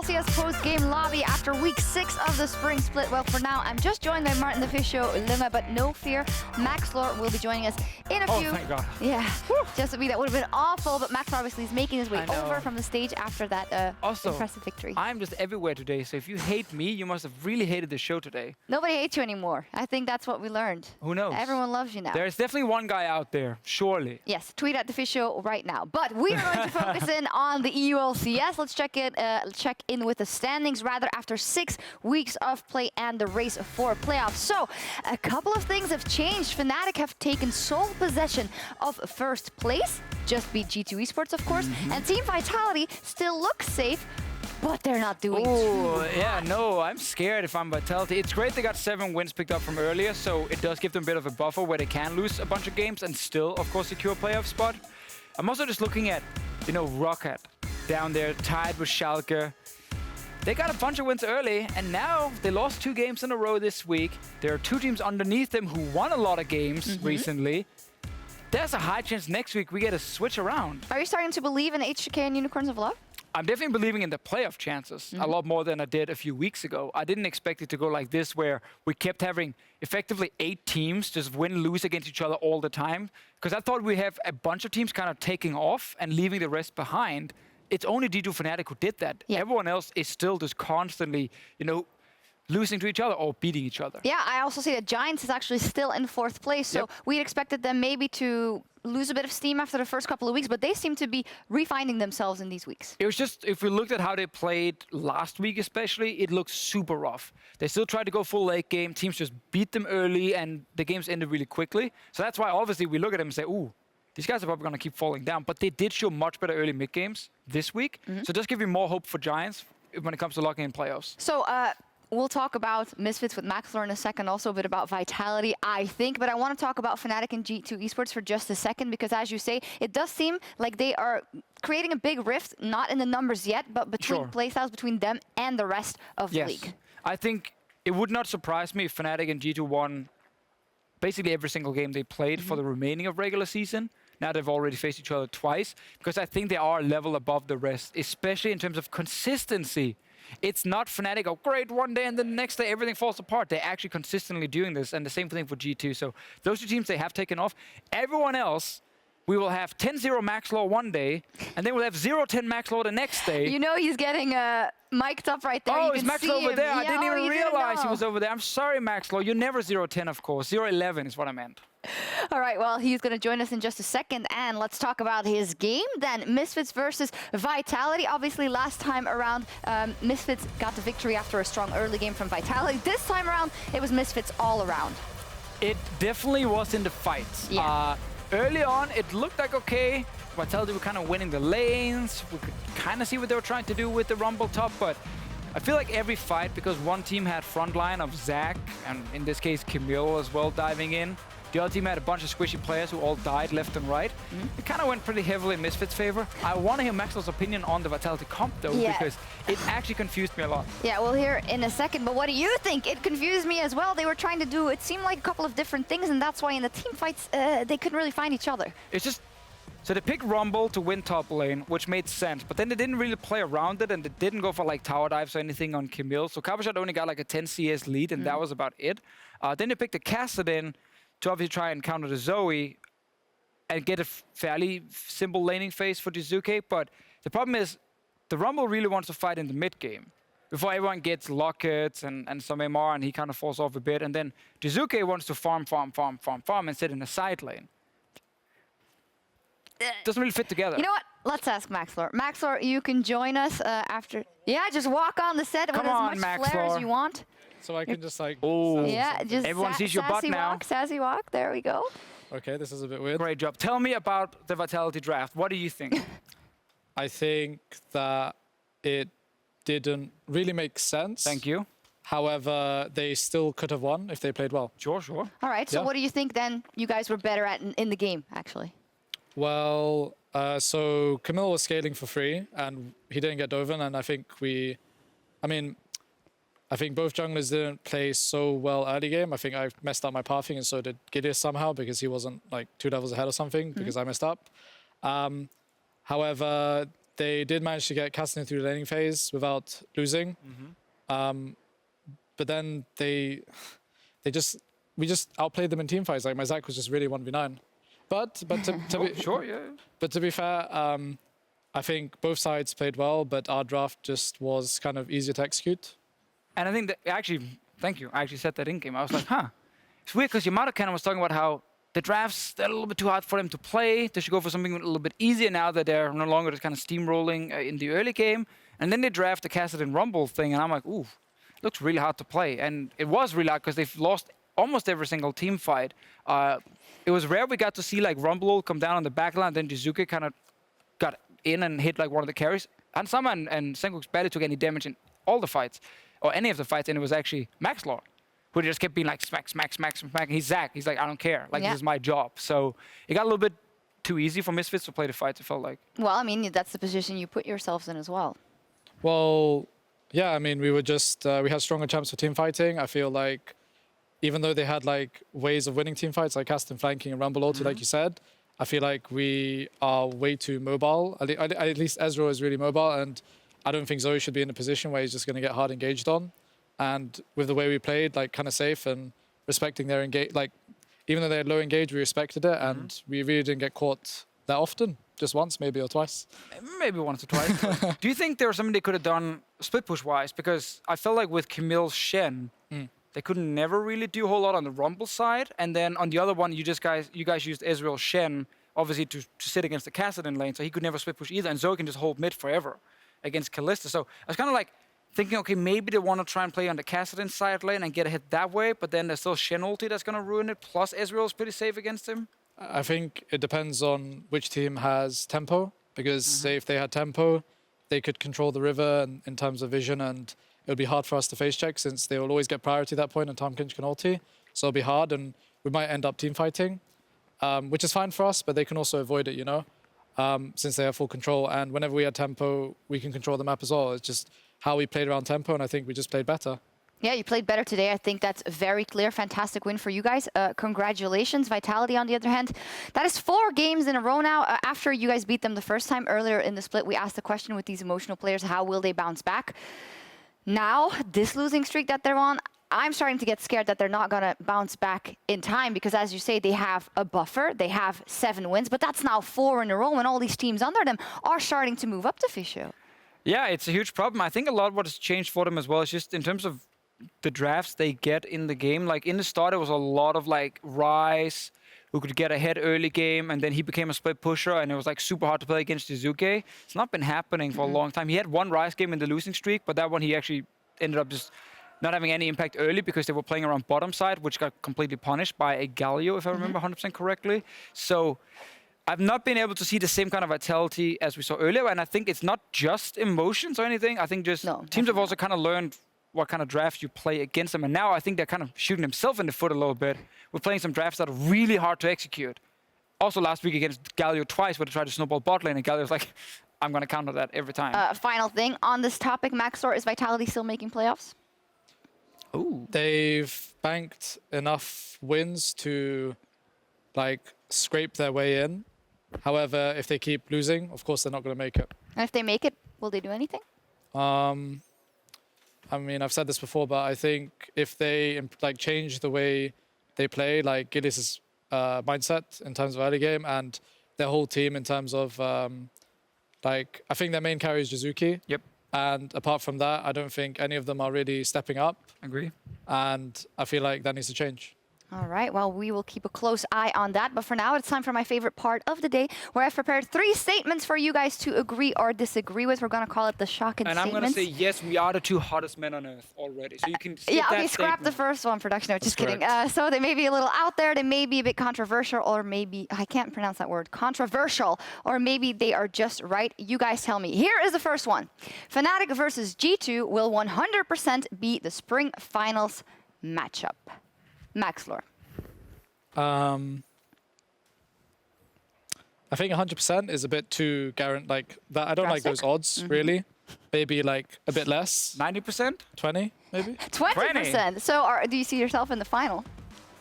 LCS post-game lobby after week 6 of the spring split. Well, for now, I'm just joined by Martin Deficio, but no fear, Maxlore will be joining us in a few. Oh, thank God. Yeah, just to be that would have been awful, but Maxlore obviously is making his way over from the stage after that impressive victory. I'm just everywhere today, so if you hate me, you must have really hated the show today. Nobody hates you anymore. I think that's what we learned. Who knows? Everyone loves you now. There's definitely one guy out there, surely. Yes, tweet at Deficio right now. But we are going to focus in on the EU LCS. Let's check in with the standings rather after 6 weeks of play and the race for playoffs. So a couple of things have changed. Fnatic have taken sole possession of first place, just beat G2 Esports of course, and Team Vitality still looks safe, but they're not doing too yeah, hot. no, I'm scared if I'm Vitality. It's great they got 7 wins picked up from earlier, so it does give them a bit of a buffer where they can lose a bunch of games and still, of course, secure a playoff spot. I'm also just looking at, Rocket down there, tied with Sjokz. They got a bunch of wins early, and now they lost 2 games in a row this week. There are 2 teams underneath them who won a lot of games recently. There's a high chance next week we get a switch around. Are you starting to believe in HJK and Unicorns of Love? I'm definitely believing in the playoff chances a lot more than I did a few weeks ago. I didn't expect it to go like this, where we kept having effectively 8 teams just win, lose against each other all the time. Because I thought we have a bunch of teams kind of taking off and leaving the rest behind. It's only D2 Fnatic who did that. Yeah. Everyone else is still just constantly, losing to each other or beating each other. Yeah, I also see that Giants is actually still in 4th place, so we expected them maybe to lose a bit of steam after the first couple of weeks, but they seem to be refining themselves in these weeks. It was just, if we looked at how they played last week especially, it looked super rough. They still tried to go full late game, teams just beat them early, and the games ended really quickly. So that's why obviously we look at them and say, ooh, these guys are probably going to keep falling down, but they did show much better early mid games this week. So just give you more hope for Giants when it comes to locking in playoffs. So, we'll talk about Misfits with Maxlore in a second, also a bit about Vitality, I think. But I want to talk about Fnatic and G2 Esports for just a second, because as you say, it does seem like they are creating a big rift, not in the numbers yet, but between playstyles between them and the rest of the league. I think it would not surprise me if Fnatic and G2 won basically every single game they played for the remaining of regular season. Now they've already faced each other twice, because I think they are a level above the rest, especially in terms of consistency. It's not Fnatic, oh great, one day and then the next day everything falls apart. They're actually consistently doing this, and the same thing for G2. So those 2 teams, they have taken off. Everyone else, we will have 10-0 Maxlore one day, and then we'll have 0-10 Maxlore the next day. He's getting mic'd up right there. Oh, you is can Maxlore see over him. there? I Yeah, didn't even realize he know. was over there. I'm sorry, Maxlore. You're never 0-10, of course. 0-11 is what I meant. All right, well, he's going to join us in just a second, and let's talk about his game then. Misfits versus Vitality. Obviously, last time around, Misfits got the victory after a strong early game from Vitality. This time around, it was Misfits all around. It definitely was in the fights. Yeah. Early on, it looked like okay. Vitality were kind of winning the lanes. We could kind of see what they were trying to do with the Rumble top, but I feel like every fight, because one team had frontline of Zach, and in this case, Camille as well diving in. The other team had a bunch of squishy players who all died left and right. It kind of went pretty heavily in Misfits' favor. I want to hear Maxlore's opinion on the Vitality comp, though, because it actually confused me a lot. Yeah, we'll hear in a second, but what do you think? It confused me as well. They were trying to do, it seemed like a couple of different things, and that's why in the team fights, they couldn't really find each other. It's just, so they picked Rumble to win top lane, which made sense, but then they didn't really play around it, and they didn't go for like tower dives or anything on Camille. So Kabashot only got like a 10 CS lead, and that was about it. Then they picked a Kassadin to obviously try and counter the Zoe and get a fairly simple laning phase for Jizuke. But the problem is, the Rumble really wants to fight in the mid game before everyone gets lockets and some MR, and he kind of falls off a bit. And then Jizuke wants to farm and sit in a side lane. Doesn't really fit together. You know what? Let's ask Maxlore. Maxlore, you can join us after. Yeah, just walk on the set with as much flair as you want. So I can just like... Oh, yeah, just everyone sees your butt now. Sassy walk, there we go. Okay, this is a bit weird. Great job. Tell me about the Vitality draft. What do you think? I think that it didn't really make sense. Thank you. However, they still could have won if they played well. Sure. All right, so what do you think then you guys were better at in the game, actually? Well, so Camille was scaling for free, and he didn't get Dovin, and I think I think both junglers didn't play so well early game. I think I messed up my pathing, and so did Gideus somehow, because he wasn't like 2 levels ahead or something, because I messed up. However, they did manage to get Cassidy through the laning phase without losing. But then we just outplayed them in team fights. Like my Zach was just really 1v9. But to be Sure, yeah. But to be fair, I think both sides played well, but our draft just was kind of easier to execute. And I think that actually, thank you. I actually said that in game. I was like, huh. It's weird because Yamato kind of was talking about how the drafts, they're a little bit too hard for them to play. They should go for something a little bit easier now that they're no longer just kind of steamrolling in the early game. And then they draft the Cassidy and Rumble thing, and I'm like, ooh, looks really hard to play. And it was really hard because they've lost almost every single team fight. It was rare we got to see like Rumble come down on the back line, then Jizuke kind of got in and hit like one of the carries. Hansama and Sjokz barely took any damage in all the fights, or any of the fights, and it was actually Maxlore who just kept being like smack, smack, smack, smack. He's Zach. He's like, I don't care. Like, this is my job. So it got a little bit too easy for Misfits to play the fights, it felt like. Well, I mean, that's the position you put yourselves in as well. Well, yeah, I mean, we were just, we had stronger champs for team fighting. I feel like even though they had like ways of winning team fights, like Cast and flanking and Rumble ulti, like you said, I feel like we are way too mobile. At least Ezreal is really mobile, and I don't think Zoe should be in a position where he's just going to get hard engaged on. And with the way we played, like kind of safe and respecting their engage, like even though they had low engage, we respected it, and we really didn't get caught that often. Just once, maybe, or twice. Maybe once or twice. Do you think there was something they could have done split push wise? Because I felt like with Camille Shen, they could never really do a whole lot on the Rumble side, and then on the other one, you guys used Ezreal Shen obviously to sit against the Kassadin lane, so he could never split push either, and Zoe can just hold mid forever against Kalista. So I was kind of like thinking, okay, maybe they want to try and play on the Kassadin side lane and get ahead that way, but then there's still Shen ulti that's going to ruin it, plus Ezreal is pretty safe against him. I think it depends on which team has tempo, because say if they had tempo, they could control the river in terms of vision, and it would be hard for us to face check since they will always get priority at that point and Tom Kinch can ulti. So it'll be hard, and we might end up team fighting, which is fine for us, but they can also avoid it, you know, since they have full control. And whenever we had tempo, we can control the map as well. It's just how we played around tempo, and I think we just played better. Yeah, you played better today. I think that's very clear. Fantastic win for you guys. Congratulations. Vitality, on the other hand, that is 4 games in a row now. After you guys beat them the first time earlier in the split, we asked the question with these emotional players, how will they bounce back? Now, this losing streak that they're on, I'm starting to get scared that they're not going to bounce back in time because, as you say, they have a buffer. They have 7 wins, but that's now 4 in a row, and all these teams under them are starting to move up to Deficio. Yeah, it's a huge problem. I think a lot of what has changed for them as well is just in terms of the drafts they get in the game. Like in the start, it was a lot of like Ryze, who could get ahead early game, and then he became a split pusher, and it was like super hard to play against Jizuke. It's not been happening for a long time. He had 1 Ryze game in the losing streak, but that one he actually ended up just not having any impact early because they were playing around bottom side, which got completely punished by a Galio, if I remember 100% correctly. So I've not been able to see the same kind of vitality as we saw earlier, and I think it's not just emotions or anything. I think just teams have also kind of learned what kind of draft you play against them. And now I think they're kind of shooting themselves in the foot a little bit. We're playing some drafts that are really hard to execute. Also last week against Galio twice, where they tried to snowball bot lane, and Galio's like, I'm going to counter that every time. Final thing on this topic, Maxlore, is Vitality still making playoffs? Ooh. They've banked enough wins to like scrape their way in. However, if they keep losing, of course, they're not going to make it. And if they make it, will they do anything? I mean, I've said this before, but I think if they like change the way they play, like Gillis' mindset in terms of early game and their whole team in terms of like, I think their main carry is Jizuke. Yep. And apart from that, I don't think any of them are really stepping up. Agree. And I feel like that needs to change. All right, well, we will keep a close eye on that. But for now, it's time for my favorite part of the day, where I've prepared 3 statements for you guys to agree or disagree with. We're going to call it the Sjokz statements. And I'm going to say, yes, we are the 2 hottest men on Earth already. So you can skip yeah, that okay, scrap statement. the first one, production. No, just kidding. correct. So they may be a little out there, they may be a bit controversial, or maybe, I can't pronounce that word, controversial, or maybe they are just right. You guys tell me. Here is the first one. Fnatic versus G2 will 100% be the spring finals matchup. Maxlore. I think 100% is a bit too guaranteed. Like that, I don't like those odds really. Maybe like a bit less. 90%? 20, maybe. 20%. So do you see yourself in the final?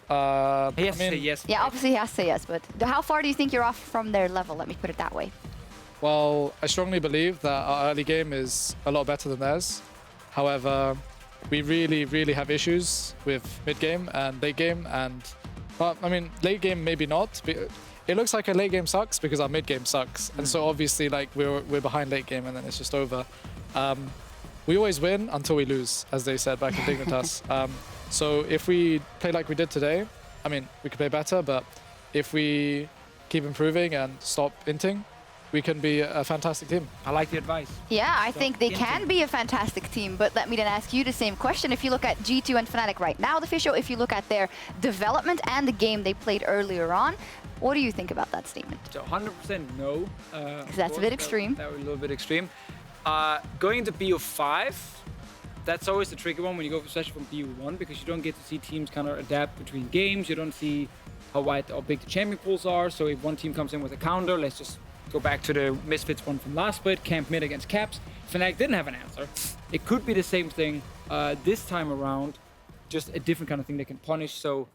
He has to say mean, yes. Yeah, obviously he has to say yes, but how far do you think you're off from their level? Let me put it that way. Well, I strongly believe that our early game is a lot better than theirs. However, we really have issues with mid game and late game, and well, I mean late game maybe not. It looks like a late game sucks because our mid game sucks, and so obviously like we're behind late game and then it's just over. We always win until we lose, as they said back in Dignitas. So if we play like we did today, I mean we could play better, but if we keep improving and stop inting, we can be a fantastic team. I like the advice. Yeah, I think they can be a fantastic team, but let me then ask you the same question. If you look at G2 and Fnatic right now, Deficio, if you look at their development and the game they played earlier on, what do you think about that statement? So 100% no. That's a bit extreme. That was a little bit extreme. Going into BO5, that's always the tricky one when you go especially from BO1, because you don't get to see teams kind of adapt between games. You don't see how wide or big the champion pools are. So if one team comes in with a counter, let's just go back to the Misfits one from last split, camp mid against Caps. Fnatic didn't have an answer. It could be the same thing this time around, just a different kind of thing they can punish. So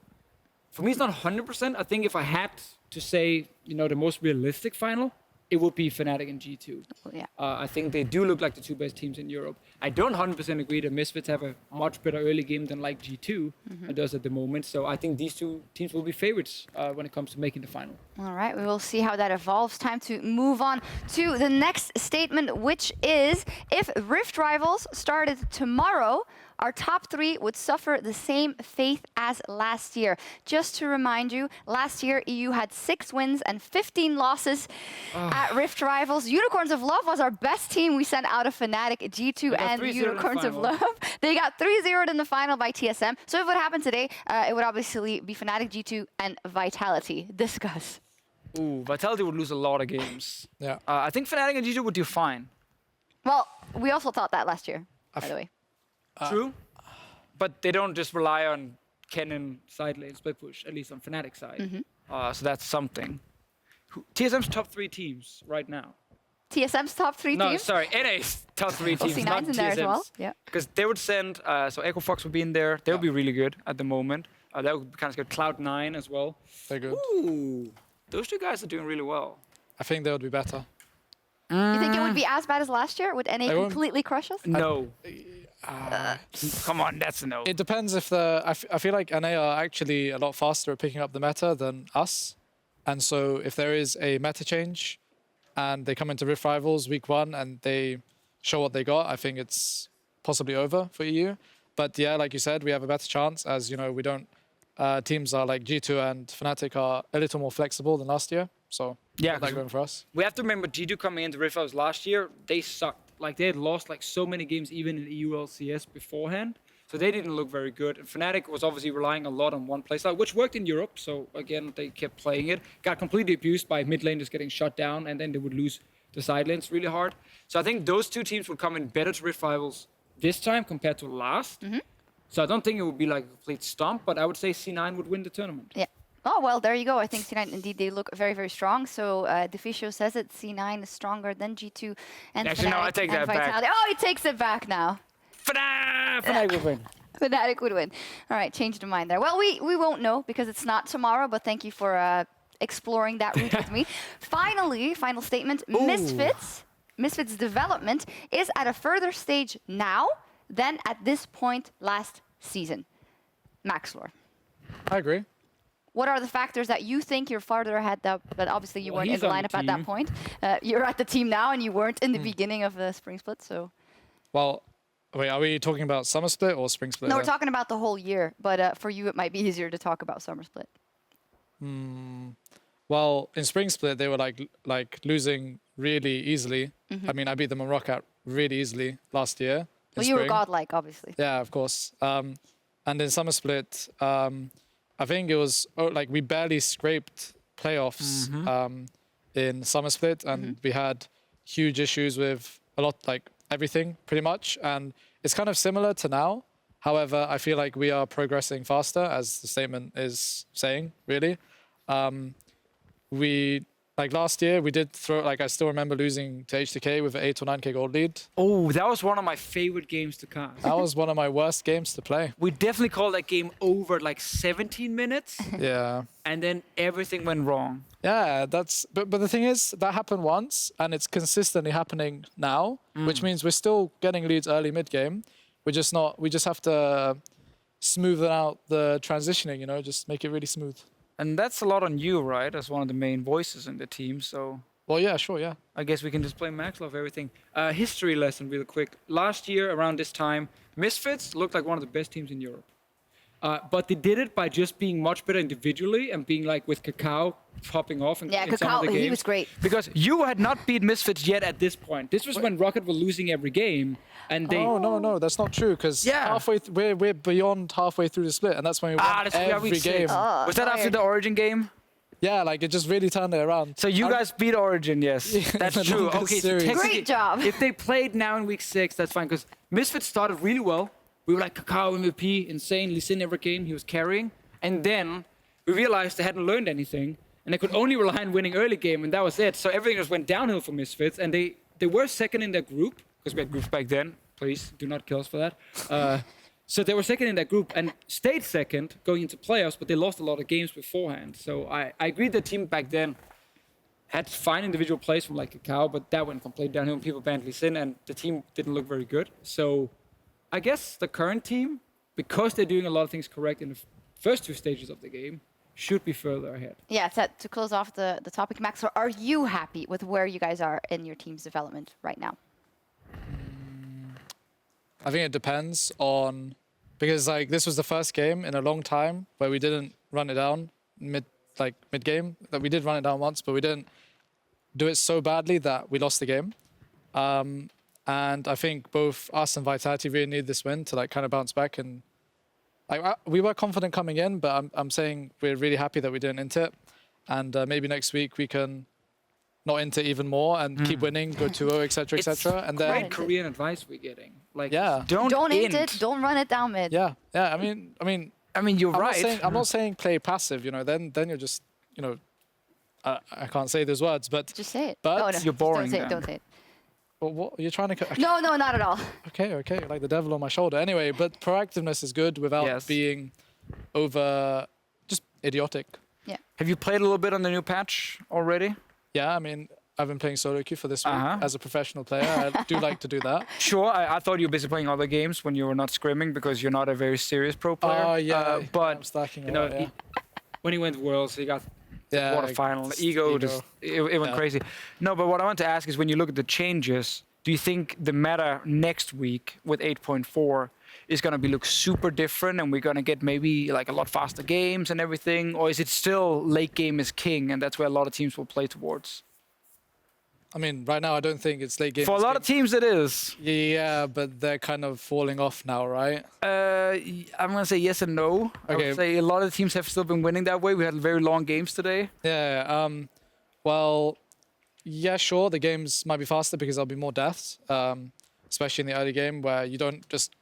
for me, it's not 100%. I think if I had to say, you know, the most realistic final, it would be Fnatic and G2. Yeah. I think they do look like the two best teams in Europe. I don't 100% agree that Misfits have a much better early game than like G2 does at the moment. So I think these two teams will be favorites when it comes to making the final. All right, we will see how that evolves. Time to move on to the next statement, which is if Rift Rivals started tomorrow, our top three would suffer the same fate as last year. Just to remind you, last year EU had 6 wins and 15 losses at Rift Rivals. Unicorns of Love was our best team. We sent out of Fnatic, G2 and Unicorns of Love. They got 3-0'd in the final by TSM. So if it happened today, it would obviously be Fnatic, G2 and Vitality. Discuss. Ooh, Vitality would lose a lot of games. Yeah. I think Fnatic and G2 would do fine. Well, we also thought that last year, by the way. True, but they don't just rely on Kennen side lane split push, at least on Fnatic side. So that's something. TSM's top 3 teams right now. TSM's top 3 No, teams? sorry, NA's top 3 teams, C9's not in there as well. TSM's. Yeah. Because they would send, so Echo Fox would be in there. They would be really good at the moment. That would be kind of good. Cloud9 as well. They're good. Ooh, those two guys are doing really well. I think they would be better. You think it would be as bad as last year? Would NA They won't- completely crush us? No. Come on, that's a no. It depends if I feel like NA are actually a lot faster at picking up the meta than us. And so if there is a meta change and they come into Rift Rivals week 1 and they show what they got, I think it's possibly over for EU. But yeah, like you said, we have a better chance as, you know, we don't, teams are like G2 and Fnatic are a little more flexible than last year. So Yeah, that's going for us. we have to remember G2 coming into Rift Rivals last year, they sucked. Like they had lost like so many games even in EU LCS beforehand. So they didn't look very good. And Fnatic was obviously relying a lot on one playstyle, which worked in Europe. So again, they kept playing it. Got completely abused by mid lane just getting shut down, and then they would lose the side lanes really hard. So I think those two teams would come in better to Rift Rivals this time compared to last. So I don't think it would be like a complete stomp, but I would say C9 would win the tournament. Yeah. Oh, well, there you go. I think C9, indeed, they look very, very strong. So Deficio says it. C9 is stronger than G2 and Actually, no, I Fnatic take and that back. Vitality. Oh, he takes it back now. Fnatic would win. Fnatic would win. All right, changed the mind there. Well, we won't know because it's not tomorrow, but thank you for exploring that route with me. Finally, final statement. Misfits development is at a further stage now than at this point last season. Maxlore. I agree. What are the factors that you think you're farther ahead, but obviously you Well, weren't in he's the on the lineup at that team. point. You're at the team now and you weren't in the beginning of the spring split, so. Well, wait, are we talking about summer split or spring split? No, we're here? talking about the whole year, but for you it might be easier to talk about summer split. Well, in spring split, they were like losing really easily. I mean, I beat them on Rockout really easily last year. in Well, you were spring. godlike, obviously. Yeah, of course. And in summer split, I think it was like we barely scraped playoffs in summer split, and we had huge issues with a lot, like everything pretty much. And it's kind of similar to now. However, I feel like we are progressing faster, as the statement is saying, really. We Like last year, we did throw. Like I still remember losing to HTK with an 8 or 9k gold lead. Oh, that was one of my favorite games to cast. That was one of my worst games to play. We definitely called that game over at like 17 minutes, Yeah. and then everything went wrong. Yeah, that's. But the thing is, that happened once, and it's consistently happening now, which means we're still getting leads early mid game. We're just not. We just have to smoothen out the transitioning. You know, just make it really smooth. And that's a lot on you, right? As one of the main voices in the team, so Well, yeah, sure, yeah. I guess we can just play Maxlore for everything. History lesson real quick. Last year, around this time, Misfits looked like one of the best teams in Europe. But they did it by just being much better individually and being like with Kakao popping off in, Yeah, in some of Kakao, the games. he was great. Because you had not beat Misfits yet at this point. This was when Rocket were losing every game, and they. Oh no, that's not true. Because Yeah. halfway, we're beyond halfway through the split, and that's when we won that's every week game. 6. Was that after tired. the Origin game? Yeah, like it just really turned it around. So you guys beat Origin, yes. That's the true. longest Okay, so series. technically, Great job. if they played now in week 6, that's fine. Because Misfits started really well. We were like, Kakao MVP, insane. Lee Sin every game, he was carrying. And then we realized they hadn't learned anything. And they could only rely on winning early game, and that was it. So everything just went downhill for Misfits. And they were second in their group, because we had groups back then. Please, do not kill us for that. So they were second in that group and stayed second going into playoffs, but they lost a lot of games beforehand. So I agree the team back then had fine individual plays from like Kakao, but that went completely downhill and people banned Lee Sin, and the team didn't look very good. So I guess the current team, because they're doing a lot of things correct in the first 2 stages of the game, should be further ahead. Yeah, to close off the topic, Max, are you happy with where you guys are in your team's development right now? I think it depends on, because like this was the first game in a long time where we didn't run it down mid game. That we did run it down once, but we didn't do it so badly that we lost the game. And I think both us and Vitality really need this win to like kind of bounce back. And like we were confident coming in, but I'm saying we're really happy that we didn't int it. And maybe next week we can not int it even more and keep winning, go 2-0, etc., etc. And then Great Korean advice we're getting. Like, Yeah. don't int it, don't run it down mid. yeah. I mean, you're I'm right. I'm not saying play passive. You know, then you're just, you know, I can't say those words, but Just say it. But Oh, no, you're boring Don't say it, then. don't say it. what you're trying to. No, not at all. Okay, like the devil on my shoulder. Anyway, but proactiveness is good without Yes. being over just idiotic. Have you played a little bit on the new patch already? Yeah, I mean, I've been playing solo queue for this week Uh-huh. as a professional player. I do like to do that. Sure, I thought you were busy playing other games when you were not scrimming because you're not a very serious pro player. Oh yeah, but I'm stacking you a know, lot, yeah. when he went Worlds, he got Yeah, quarterfinal. just Ego, just it went Yeah. crazy. No, but what I want to ask is when you look at the changes, do you think the meta next week with 8.4 is going to look super different and we're going to get maybe like a lot faster games and everything? Or is it still late game is king and that's where a lot of teams will play towards? I mean, right now I don't think it's late game. For a is lot king. of teams it is. Yeah, but they're kind of falling off now, right? I'm going to say yes and no. I Okay. would say a lot of teams have still been winning that way. We had very long games today. Yeah. Well, yeah, sure. The games might be faster because there'll be more deaths, especially in the early game where you don't just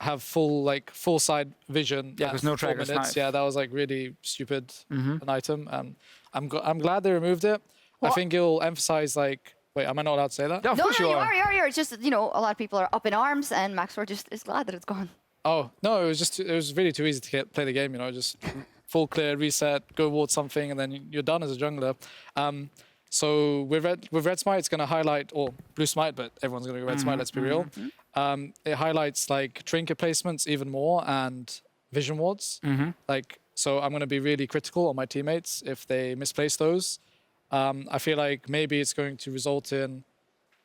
have full side vision. Yeah, at 'cause no 4 tracker minutes. snipe. Yeah, that was like really stupid Mhm. an item, and I'm glad they removed it. I Well- think it'll emphasize like. Wait, am I not allowed to say that? Yeah, of No, course you you are. It's just that, you know, a lot of people are up in arms, and Maxlore just is glad that it's gone. Oh no, it was really too easy to play the game. You know, just full clear, reset, go towards something, and then you're done as a jungler. So with red smite, it's going to highlight, or blue smite, but everyone's going to go red smite. Let's be real. It highlights like trinket placements even more and vision wards. Like, so I'm going to be really critical on my teammates if they misplace those. I feel like maybe it's going to result in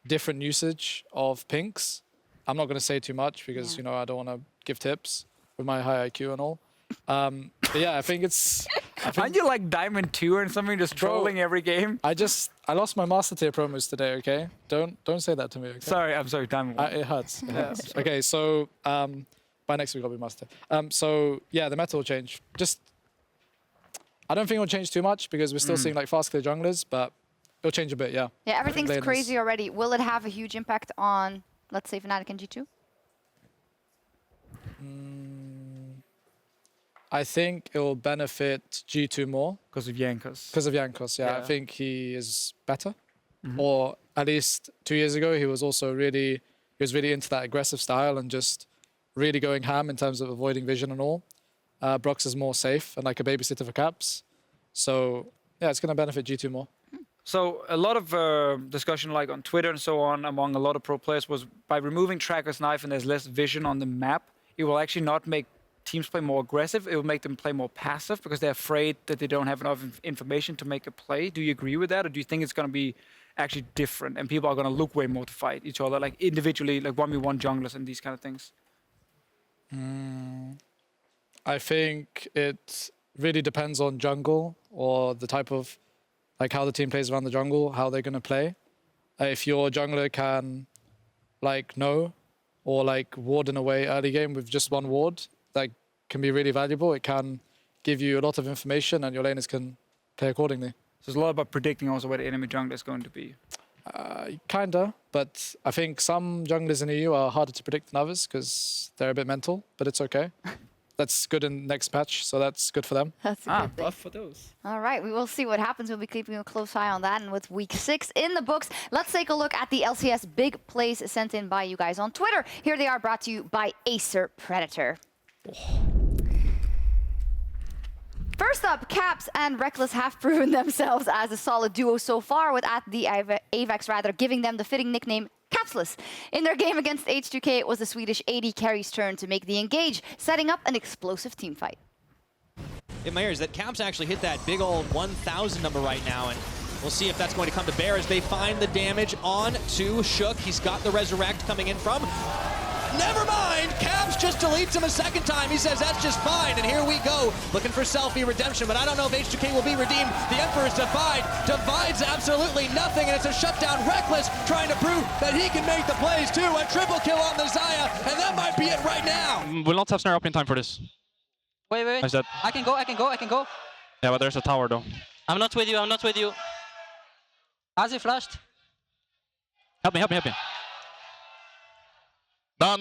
different usage of pinks. I'm not going to say too much because Yeah. you know I don't want to give tips with my high IQ and all. But yeah, I think it's. Aren't you like Diamond 2 or something, just Bro. trolling every game? I lost my master tier promos today. Okay, don't say that to me. Okay? Sorry, I'm sorry, Diamond 1. It hurts. It hurts. Okay, so by next week I'll be master. So yeah, the meta will change. Just I don't think it'll change too much because we're still seeing like fast clear junglers, but it'll change a bit. Yeah. Yeah, everything's Laners. crazy already. Will it have a huge impact on, let's say, Fnatic and G2? I think it will benefit G2 more. Because of Jankos. Because of Jankos, yeah. I Yeah. think he is better. Or at least 2 years ago, he was also really into that aggressive style and just really going ham in terms of avoiding vision and all. Brox is more safe and like a babysitter for Caps. So yeah, it's going to benefit G2 more. So a lot of discussion like on Twitter and so on among a lot of pro players was by removing Tracker's Knife and there's less vision on the map, it will actually not make teams play more aggressive. It will make them play more passive because they're afraid that they don't have enough information to make a play. Do you agree with that, or do you think it's going to be actually different and people are going to look way more to fight each other, like individually, like 1v1 junglers and these kind of things? I think it really depends on jungle or the type of, like how the team plays around the jungle, how they're going to play. If your jungler can like know or like ward in a way early game with just one ward, that can be really valuable. It can give you a lot of information and your laners can play accordingly. So it's a lot about predicting also where the enemy jungler is going to be. Kinda, but I think some junglers in EU are harder to predict than others because they're a bit mental, but it's okay. That's good in next patch, so that's good for them. That's a good thing. Buff for those. All right, we will see what happens. We'll be keeping a close eye on that. And with week 6 in the books, let's take a look at the LCS big plays sent in by you guys on Twitter. Here they are, brought to you by Acer Predator. First up, Caps and Reckless have proven themselves as a solid duo so far, with at the Avex rather giving them the fitting nickname Capsless. In their game against H2K, it was the Swedish AD carry's turn to make the engage, setting up an explosive team fight. In my ears, that Caps actually hit that big old 1,000 number right now, and we'll see if that's going to come to bear as they find the damage on to Sjokz. He's got the Resurrect coming in from. Never mind! Caps just deletes him a second time. He says that's just fine, and here we go. Looking for selfie redemption, but I don't know if H2K will be redeemed. The Emperor is defied. Divides absolutely nothing, and it's a shutdown. Reckless trying to prove that he can make the plays too. A triple kill on the Xayah, and that might be it right now. We'll not have snare up in time for this. Wait. I said. I can go. Yeah, but there's a tower though. I'm not with you. Has he flashed? Help me. No.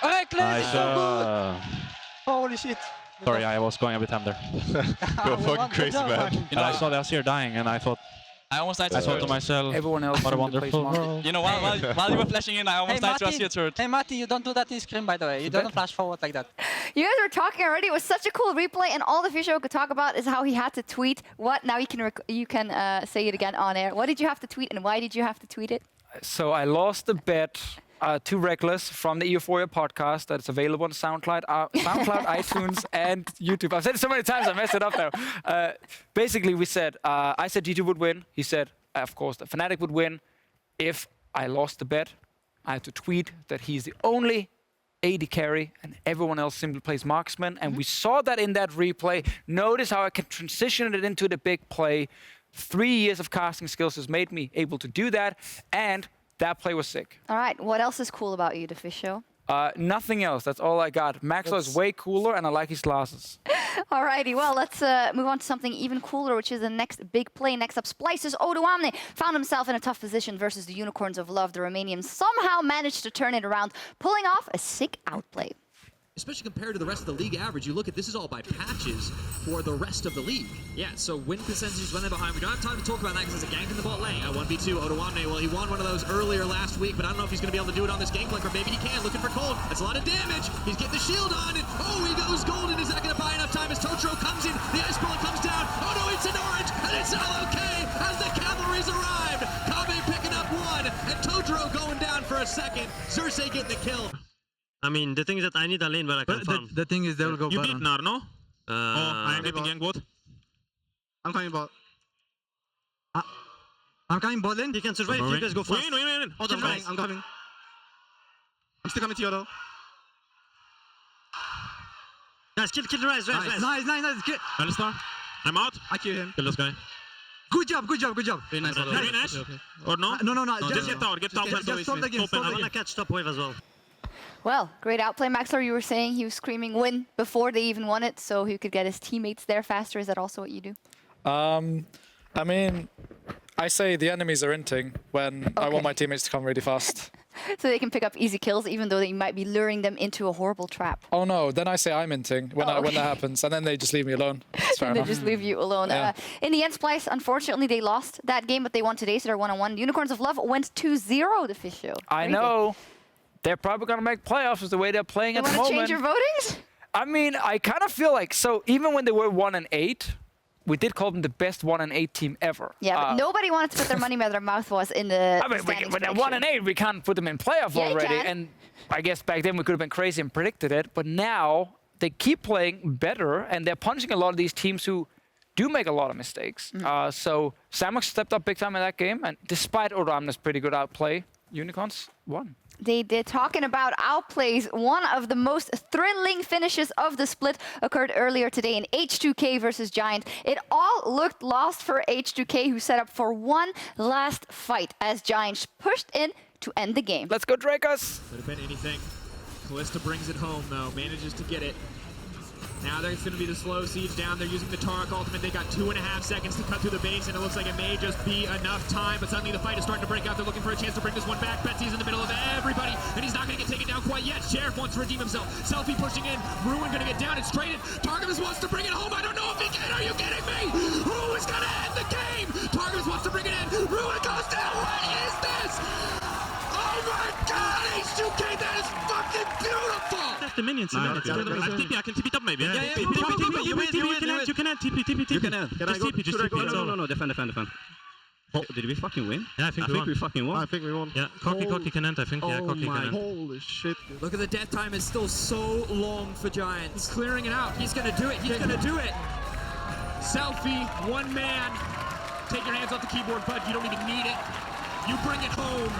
Reckless! Nice. So good! Holy shit. Sorry, I was going a bit ham there. Go fucking crazy, man. You know, I saw the Azir dying and I thought, I almost died I thought to myself, Everyone else what a seemed to play wonderful smart. world. You know, while you were flashing in, I almost died to a Azir turret. Hey, Mati, you don't do that in scrim, by the way. You don't flash forward like that. You guys were talking already. It was such a cool replay, and all the Deficio could talk about is how he had to tweet what. Now you can say it again on air. What did you have to tweet, and why did you have to tweet it? So I lost the bet to Reckless from the Euphoria podcast that's available on SoundCloud, iTunes, and YouTube. I've said it so many times I messed it up now. Basically, I said G2 would win. He said, of course, the Fnatic would win. If I lost the bet, I had to tweet that he's the only AD carry and everyone else simply plays marksman. And we saw that in that replay. Notice how I can transition it into the big play. 3 years of casting skills has made me able to do that. And that play was sick. All right, what else is cool about you, Deficio? Nothing else. That's all I got. Maxlore is way cooler, and I like his glasses. Alrighty, well, let's move on to something even cooler, which is the next big play. Next up, Splice's Odoamne found himself in a tough position versus the Unicorns of Love. The Romanians somehow managed to turn it around, pulling off a sick outplay. Especially compared to the rest of the league average, you look at this is all by patches for the rest of the league. Yeah, so win percentages when they're behind. We don't have time to talk about that because it's a gank in the bot lane. 1v2, Odoamne, well, he won one of those earlier last week, but I don't know if he's going to be able to do it on this Gangplank, or maybe he can. Looking for Cold. That's a lot of damage. He's getting the shield on, and he goes golden. Is that going to buy enough time as Totro comes in? The Ice Bullet comes down. Oh no, it's an orange, and it's all okay as the cavalry's arrived. Kave picking up one, and Totro going down for a second. Xerxe getting the kill. I mean, the thing is that I need a lane where I can farm. The thing is, they will go You Baron. beat Nar, no? I'm getting gank bot. I'm coming bot. I'm coming bot lane. He can survive if you guys go fast. Win. Hold on, guys. I'm coming. I'm still coming to you, though. Guys, kill the Rise. Nice. Kill. Alistar, I'm out. I kill him. Kill this guy. Good job. Very nice. Or no? No. Just get tower, Just stop the game. I wanna catch top wave as well. Well, great outplay, Maxlore. You were saying he was screaming win before they even won it, so he could get his teammates there faster. Is that also what you do? I mean, I say the enemies are inting when I want my teammates to come really fast. So they can pick up easy kills, even though you might be luring them into a horrible trap. Oh no, then I say I'm inting when, when that happens, and then they just leave me alone. It's fair They enough. just leave you alone. Yeah. In the end, Splice, unfortunately, they lost that game, but they won today, so they're 1-1. Unicorns of Love went 2-0 to Deficio. I know. They're probably going to make playoffs with the way they're playing at the moment. You want to change your votings? I mean, I kind of feel like, so even when they were 1-8, we did call them the best 1-8 team ever. Yeah, but nobody wanted to put their money where their mouth was in the I mean, when they're 1-8, we can't put them in playoff Yeah, you already. can. And I guess back then we could have been crazy and predicted it. But now they keep playing better, and they're punching a lot of these teams who do make a lot of mistakes. So Sjokz stepped up big time in that game, and despite Oramna's pretty good outplay, Unicorns won. They did. Talking about outplays, one of the most thrilling finishes of the split occurred earlier today in H2K versus Giant. It all looked lost for H2K, who set up for one last fight as Giants pushed in to end the game. Let's go, Drakers! Could have been anything. Callista brings it home, though. Manages to get it. Now there's going to be the slow siege down. They're using the Tarek ultimate. They got 2.5 seconds to cut through the base, and it looks like it may just be enough time. But suddenly the fight is starting to break out. They're looking for a chance to bring this one back. Betsy's in the middle of everybody, and he's not going to get taken down quite yet. Sheriff wants to redeem himself. Selfie pushing in. Ruin going to get down and straightened. Targamas wants to bring it home. I don't know if he can. Are you kidding me? Who is going to end the game? Targamas wants to bring it in. Ruin goes down. What is this? Oh my God, H2K, that is fucking beautiful! The minions. I can TP top maybe. Yeah, TP. You can end. TP. You can end. Just TP. Just TP. No, defend. Oh, did we fucking win? Yeah, I think we fucking won. I think we won. Yeah, Cocky can end. I think. Yeah, Cocky can end. Holy shit. Look at the death time is still so long for Giants. He's clearing it out. He's gonna do it. He's gonna do it. Selfie, one man. Take your hands off the keyboard, bud. You don't even need it. You bring it home.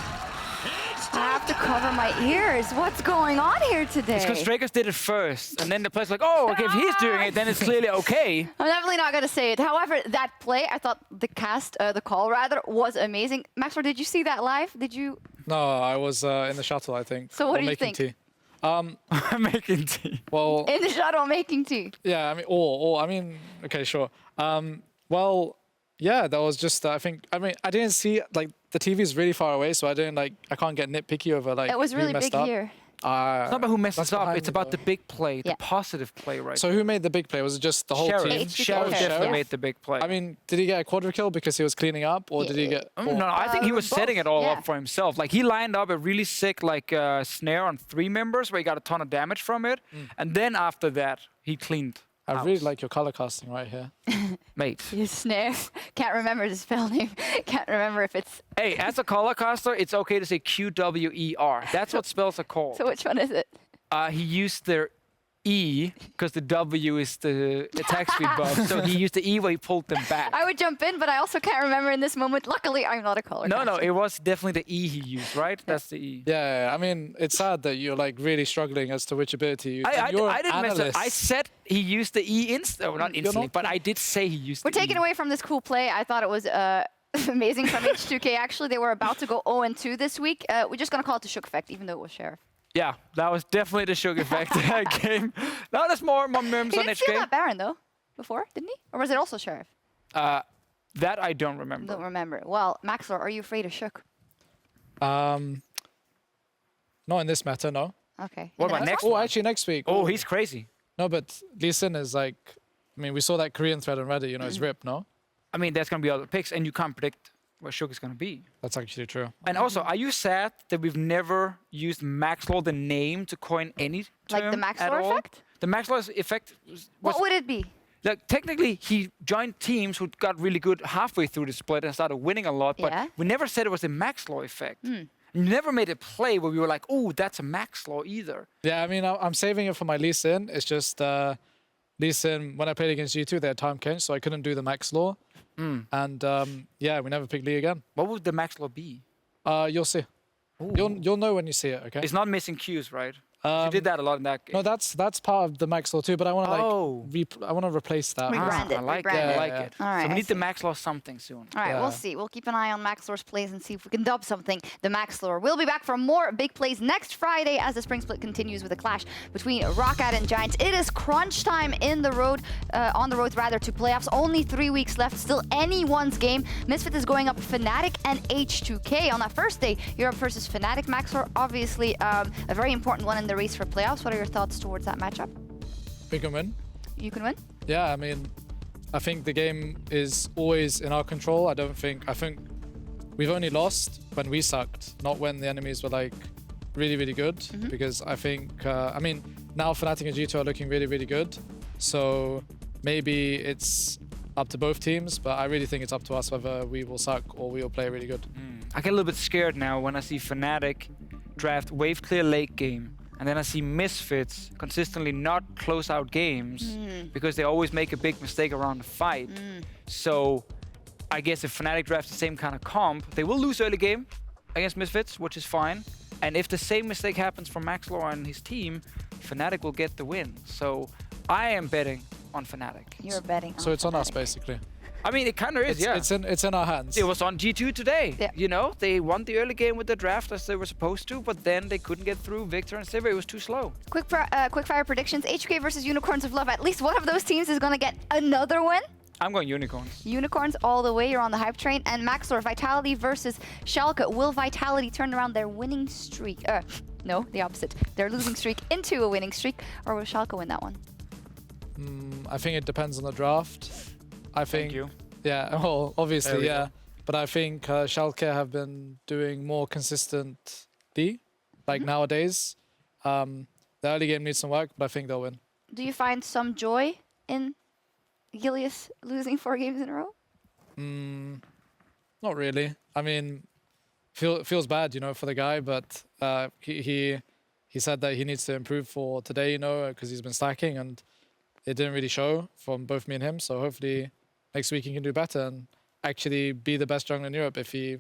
I have to cover my ears. What's going on here today? It's because Drakers did it first, and then the player's like, oh, okay, if he's doing it, then it's clearly okay. I'm definitely not going to say it. However, that play, I thought the call rather, was amazing. Maxlore, did you see that live? Did you? No, I was in the shuttle, I think. So what do you making think? Tea. Making tea. Well, In the shuttle making tea. yeah, I mean, okay, sure. Well, yeah, that was just, I didn't see, like, the TV is really far away, so I can't get nitpicky over, like, It was really who messed big up. here. It's not about who messes That's up, behind it's me, about though. the big play, the Yeah. positive play, right? So who made the big play? Was it just the whole Sheriff. team? HDK. Sheriff definitely Sheriff. made the big play. I mean, did he get a quadra kill because he was cleaning up, or did he get... No, I think he was both. setting it all Yeah. up for himself. Like, he lined up a really sick, like, snare on 3 members where he got a ton of damage from it. And then after that, he cleaned I house. really like your color casting right here. Mate. You snare. Can't remember the spell name. Can't remember if it's... Hey, as a color caster, it's okay to say QWER. That's what spells are called. So which one is it? He used their E, because the W is the attack speed buff. So he used the E where he pulled them back. I would jump in, but I also can't remember in this moment. Luckily, I'm not a color No, caster. it was definitely the E he used, right? That's the E. Yeah, I mean, it's sad that you're like really struggling as to which ability you. I you're didn't an mess up. analyst. I said he used the E instantly. Not instantly, but I did say he used We're the E. taking away from this cool play. I thought it was amazing from H2K, actually. They were about to go 0-2 this week. We're just going to call it the Sjokz effect, even though it was Sheriff. Yeah, that was definitely the Sjokz effect game. Now there's more memes He on didn't steal HK. that Baron, though, before, didn't he? Or was it also Sheriff? That I don't remember. Don't remember. Well, Maxlore, are you afraid of Sjokz? Not in this meta, no. Okay. What In the about next one? Oh, actually, next week. Oh, Ooh. he's crazy. No, but Lee Sin is like, I mean, we saw that Korean thread on Reddit, you know, it's RIP, no? I mean, there's going to be other picks, and you can't predict what Sjokz is going to be. That's actually true. And also, are you sad that we've never used Maxlore, the name, to coin any Like the term at Maxlore all? effect? The Maxlore effect was What would it be? like, technically, he joined teams who got really good halfway through the split and started winning a lot, but Yeah. we never said it was the Maxlore effect. You never made a play where we were like, oh, that's a Maxlore either. Yeah, I mean, I'm saving it for my Lee Sin. It's just Lee Sin, when I played against you two, they had time catch, so I couldn't do the Max Law. And yeah, we never picked Lee again. What would the Maxlore be? You'll see. You'll know when you see it, okay? It's not missing Qs, right? You did that a lot in that game. No, that's part of the Maxlore too. But I want to Oh. I want to replace that. Rebrand it. I like it. Rebrand I it. like Yeah, it. All right, So we I need the see. Maxlore something soon. All right, Yeah. we'll see. We'll keep an eye on Maxlore's plays and see if we can dub something the Maxlore. We'll be back for more big plays next Friday as the Spring Split continues with a clash between Roccat and Giants. It is crunch time on the road to playoffs. Only 3 weeks left. Still anyone's game. Misfit is going up Fnatic and H2K on that first day. Europe versus Fnatic. Maxlore, obviously a very important one in the race for playoffs. What are your thoughts towards that matchup? We can win. You can win? Yeah, I mean, I think the game is always in our control. I think we've only lost when we sucked, not when the enemies were like really, really good. Because I think, I mean, now Fnatic and G2 are looking really, really good. So maybe it's up to both teams, but I really think it's up to us whether we will suck or we will play really good. I get a little bit scared now when I see Fnatic draft wave clear late game. And then I see Misfits consistently not close out games because they always make a big mistake around the fight. So I guess if Fnatic drafts the same kind of comp, they will lose early game against Misfits, which is fine. And if the same mistake happens from Maxlore and his team, Fnatic will get the win. So I am betting on Fnatic. You're betting. So it's on us, Fnatic. basically. I mean, it kind of is, yeah. It's in our hands. It was on G2 today. Yeah. You know, they won the early game with the draft as they were supposed to, but then they couldn't get through Victor and Sivir. It was too slow. Quick fire predictions. HK versus Unicorns of Love. At least one of those teams is going to get another win. I'm going Unicorns. Unicorns all the way. You're on the hype train. And Maxlore, Vitality versus Sjokz. Will Vitality turn around their winning streak? No, the opposite. Their losing streak into a winning streak. Or will Sjokz win that one? I think it depends on the draft. I think. Thank you. Yeah, well, obviously, we yeah. go. But I think Schalke have been doing more consistently, like nowadays. The early game needs some work, but I think they'll win. Do you find some joy in Gilius losing 4 games in a row? Not really. I mean, feels bad, you know, for the guy, but he said that he needs to improve for today, you know, because he's been slacking and it didn't really show from both me and him. So hopefully next week he can do better and actually be the best jungler in Europe if he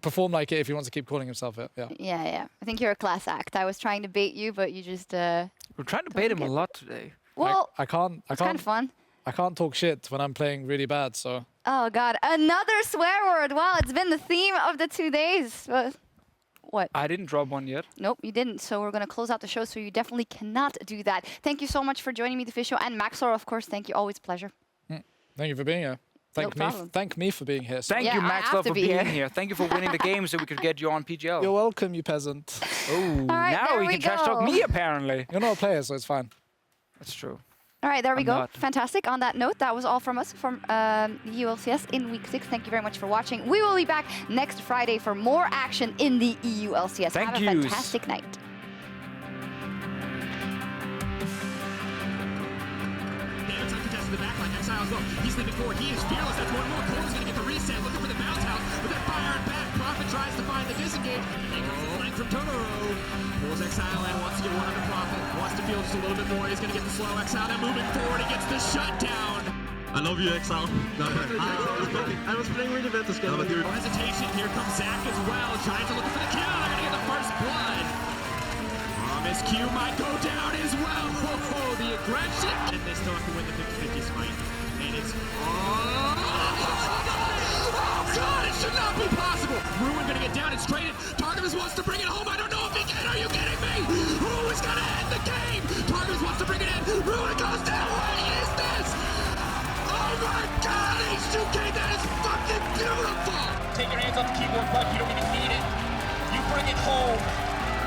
perform like it if he wants to keep calling himself it. Yeah. Yeah. I think you're a class act. I was trying to bait you, but you just. We're trying to bait him a lot today. Well, I can't. it's kind of fun. I can't talk shit when I'm playing really bad. So. Oh God, another swear word. Wow, it's been the theme of the 2 days. What? I didn't drop one yet. Nope, you didn't. So we're going to close out the show, so you definitely cannot do that. Thank you so much for joining me, Deficio and Maxlore, of course. Thank you. Always a pleasure. Thank you for being here. Thank me for being here. Thank Yeah, you, I Maxlore, have to for be being here. here. Thank you for winning the game so we could get you on PGL. You're welcome, you peasant. Oh, right, now there you we can trash talk go. me, apparently. You're not a player, so it's fine. That's true. All right, there we I'm go. not. Fantastic. On that note, that was all from us from EU LCS in Week 6. Thank you very much for watching. We will be back next Friday for more action in the EU LCS. Thank Have a yous. fantastic night. Damage uncontested in the backline. Exile as well. He's leaning forward. He is fearless. That's one more. Cole's going to get the reset. Looking for the bounce house. But then firing back. Prophet tries to find the disengage. Flank from Totoro. Pulls Exile in. Wants to get one under Prophet. Wants to feel just a little bit more. He's going to get the slow. Exile now moving forward. He gets the shutdown. I love you, Exile. I was playing really bad this game. No hesitation. Here comes Zach as well. Trying to look for the kill. They're going to get the first blood. Miss Q might go down as well. Whoa, the aggression. And they still have to win the 50-50 fight. And it's... Oh, God, it should not be possible. Ruin going to get down and straight in. Targamas wants to bring it home. I don't know if he can. Are you kidding me? Who is going to end the game? Targamas wants to bring it in. Ruin goes down. What is this? Oh, my God, H2K, that is fucking beautiful. Take your hands off the keyboard, Buck. You don't even need it. You bring it home.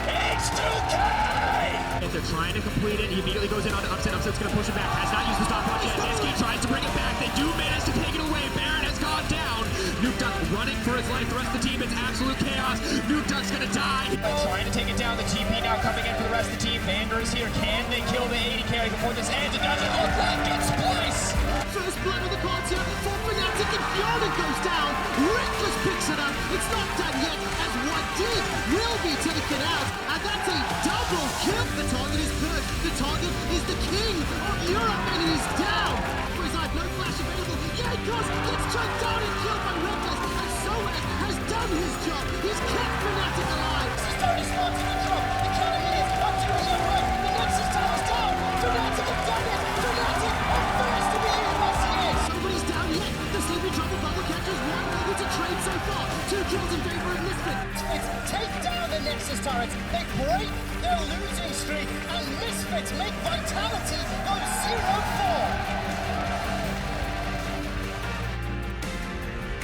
H2K! If they're trying to complete it, he immediately goes in on the upset. Upset's going to push it back. Has not used the stopwatch yet. Niski tries to bring it back. They do manage to take it away. Baron has gone down. Nuke Duck running for his life. The rest of the team, it's absolute chaos. Nuke Duck's going to die. They're trying to take it down. The TP now coming in for the rest of the team. Vander is here. Can they kill the 80 carry before this ends? It doesn't look like it. Splice! First blood of the quarter for Fnatic, and Fiona goes down. Reckless picks it up. It's not done yet, as what did will be taken out. And that's a double kill. The target is perched. The target is the king of Europe, and he's down. For his life, no flash available. Yeah, he goes. Gets choked down and killed by Reckless. And Soaz has done his job. He's kept Fnatic alive. This is 30 spots in the drop. The Canadian is kills in favor of Misfit. Misfits take down the Nexus turrets. They break their losing streak, and Misfits make Vitality go 0